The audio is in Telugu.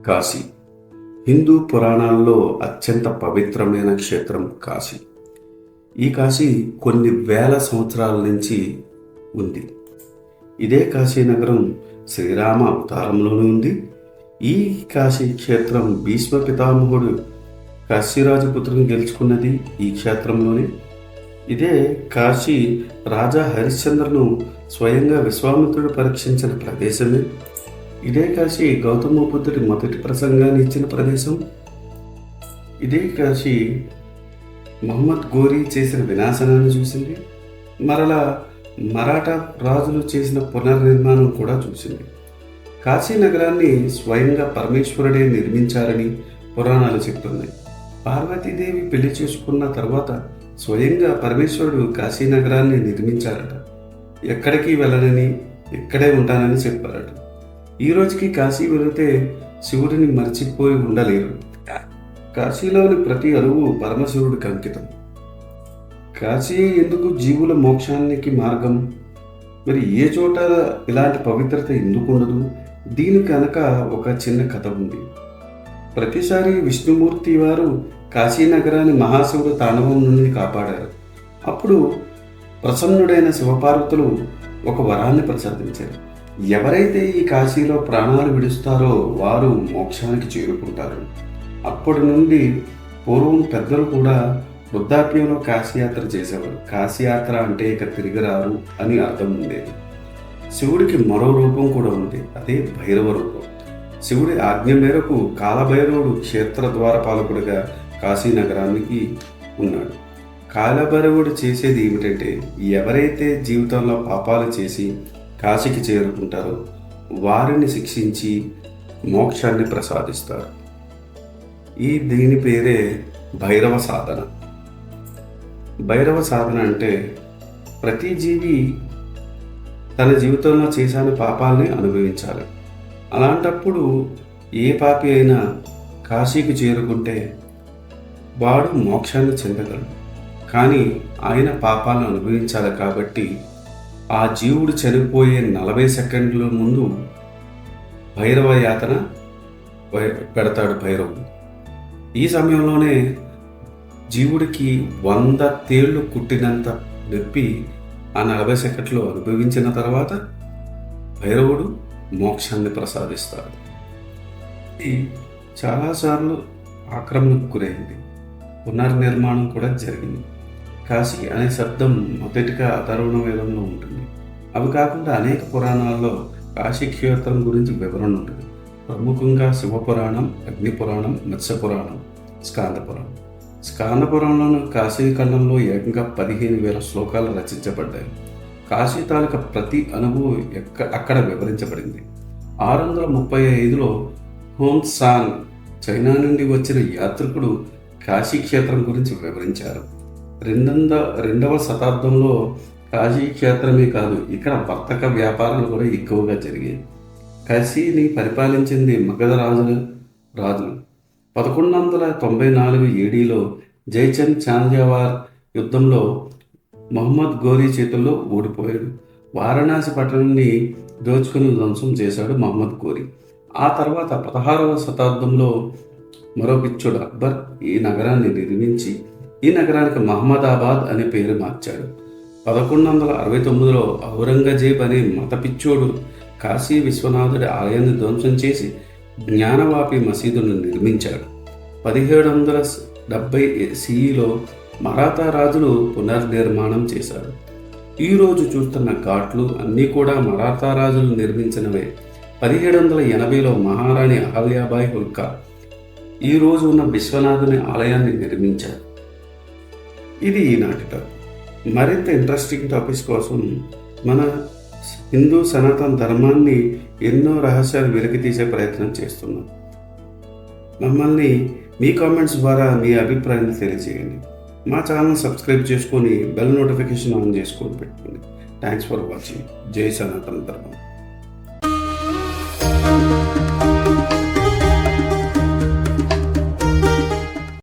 కాశీ హిందూ పురాణాల్లో అత్యంత పవిత్రమైన క్షేత్రం కాశీ. ఈ కాశీ కొన్ని వేల సంవత్సరాల నుంచి ఉంది. ఇదే కాశీ నగరం శ్రీరామ అవతారంలోనూ ఉంది. ఈ కాశీ క్షేత్రం భీష్మ పితామహుడు కాశీరాజపుత్రుని గెలుచుకున్నది ఈ క్షేత్రంలోనే. ఇదే కాశీ రాజా హరిశ్చంద్రను స్వయంగా విశ్వామిత్రుడు పరీక్షించిన ప్రదేశమే. ఇదే కాశీ గౌతమ బుద్ధుడి మొదటి ప్రసంగాన్ని ఇచ్చిన ప్రదేశం. ఇదే కాశీ మహమ్మద్ ఘోరీ చేసిన వినాశనాన్ని చూసింది. మరలా మరాఠా రాజులు చేసిన పునర్నిర్మాణం కూడా చూసింది. కాశీ నగరాన్ని స్వయంగా పరమేశ్వరుడే నిర్మించారని పురాణాలు చెప్తున్నాయి. పార్వతీదేవి పెళ్లి చేసుకున్న తర్వాత స్వయంగా పరమేశ్వరుడు కాశీ నగరాన్ని నిర్మించారట. ఎక్కడికి వెళ్ళనని, ఇక్కడే ఉంటానని చెప్పారట. ఈ రోజుకి కాశీ వెళితే శివుడిని మర్చిపోయి ఉండలేరు. కాశీలోని ప్రతి అడుగు పరమశివుడికి అంకితం. కాశీ ఎందుకు జీవుల మోక్షానికి మార్గం? మరి ఏ చోట ఇలాంటి పవిత్రత ఎందుకు ఉండదు? దీని కనుక ఒక చిన్న కథ ఉంది. ప్రతిసారి విష్ణుమూర్తి వారు కాశీ నగరాన్ని మహాశివుడు తాండవం నుండి కాపాడారు. అప్పుడు ప్రసన్నుడైన శివపార్వతులు ఒక వరాన్ని ప్రసాదించారు. ఎవరైతే ఈ కాశీలో ప్రాణాలు విడుస్తారో వారు మోక్షానికి చేరుకుంటారు. అప్పటి నుండి పూర్వం పెద్దలు కూడా వృద్ధాప్యంలో కాశీయాత్ర చేసేవారు. కాశీయాత్ర అంటే ఇక తిరిగిరారు అని అర్థం ఉండేది. శివుడికి మరో రూపం కూడా ఉంది, అదే భైరవ రూపం. శివుడి ఆజ్ఞ మేరకు కాలభైరవుడు క్షేత్ర ద్వారపాలకుడిగా కాశీ నగరానికి ఉన్నాడు. కాలభైరవుడు చేసేది ఏమిటంటే, ఎవరైతే జీవితంలో పాపాలు చేసి కాశీకి చేరుకుంటారో వారిని శిక్షించి మోక్షాన్ని ప్రసాదిస్తారు. దీని పేరే భైరవ సాధన. భైరవ సాధన అంటే ప్రతి జీవి తన జీవితంలో చేసిన పాపాలని అనుభవించాలి. అలాంటప్పుడు ఏ పాపి అయినా కాశీకి చేరుకుంటే వాడు మోక్షాన్ని చెందగలడు. కానీ ఆయన పాపాలను అనుభవించాలి కాబట్టి ఆ జీవుడు చనిపోయే 40 సెకండ్ల ముందు భైరవ యాతన పెడతాడు భైరవుడు. ఈ సమయంలోనే జీవుడికి 100 తేళ్లు కుట్టినంత నొప్పి ఆ 40 సెకండ్లో అనుభవించిన తర్వాత భైరవుడు మోక్షాన్ని ప్రసాదిస్తాడు. ఇది చాలాసార్లు ఆక్రమణకు గురైంది. పునర్నిర్మాణం కూడా జరిగింది. కాశీ అనే శబ్దం మొదటిగా అథర్వణ వేదంలో ఉంటుంది. అవి కాకుండా అనేక పురాణాల్లో కాశీ క్షేత్రం గురించి వివరణ ఉంటుంది. ప్రముఖంగా శివపురాణం, అగ్నిపురాణం, మత్స్యపురాణం, స్కాందపురాణం. స్కాందపురాణంలోని కాశీఖండంలో ఏకంగా 15,000 శ్లోకాలు రచించబడ్డాయి. కాశీ తాలూకా ప్రతి అణువు అక్కడ వివరించబడింది. 635లో హోన్సాంగ్ చైనా నుండి వచ్చిన యాత్రికుడు కాశీ క్షేత్రం గురించి వివరించారు. 2వ శతాబ్దంలో కాశీ క్షేత్రమే కాదు, ఇక్కడ వర్తక వ్యాపారాలు కూడా ఎక్కువగా జరిగాయి. కాశీని పరిపాలించింది మగధ రాజులు. 1194 ఏడీలో జైచంద్ చాంద్యావార్ యుద్ధంలో మహమ్మద్ ఘోరీ చేతుల్లో ఓడిపోయాడు. వారణాసి పట్టణాన్ని దోచుకుని ధ్వంసం చేశాడు మహమ్మద్ ఘోరీ. ఆ తర్వాత 16వ శతాబ్దంలో మరో పిచ్చోడు అక్బర్ ఈ నగరాన్ని నిర్మించి ఈ నగరానికి మహమ్మదాబాద్ అనే పేరు మార్చాడు. 1169లో ఔరంగజేబ్ అనే మత పిచ్చోడు కాశీ విశ్వనాథుడి ఆలయాన్ని ధ్వంసం చేసి జ్ఞానవాపి మసీదును నిర్మించాడు. 1770 సిఈలో మరాఠా రాజులు పునర్నిర్మాణం చేశారు. ఈరోజు చూస్తున్న ఘాట్లు అన్నీ కూడా మరాఠా రాజులు నిర్మించినవే. 1780లో మహారాణి అహల్యాబాయి హోల్కర్ ఈ రోజు ఉన్న విశ్వనాథుని ఆలయాన్ని నిర్మించారు. ఇది ఈనాటి టాపిక్. మరింత ఇంట్రెస్టింగ్ టాపిక్స్ కోసం మన హిందూ సనాతన ధర్మాన్ని ఎన్నో రహస్యాలు వెలికి తీసే ప్రయత్నం చేస్తున్నాం. మమ్మల్ని మీ కామెంట్స్ ద్వారా మీ అభిప్రాయాన్ని తెలియజేయండి. మా ఛానల్ సబ్స్క్రైబ్ చేసుకొని బెల్ నోటిఫికేషన్ ఆన్ చేసుకొని పెట్టుకోండి. Thanks for watching. జై సనాతన ధర్మం.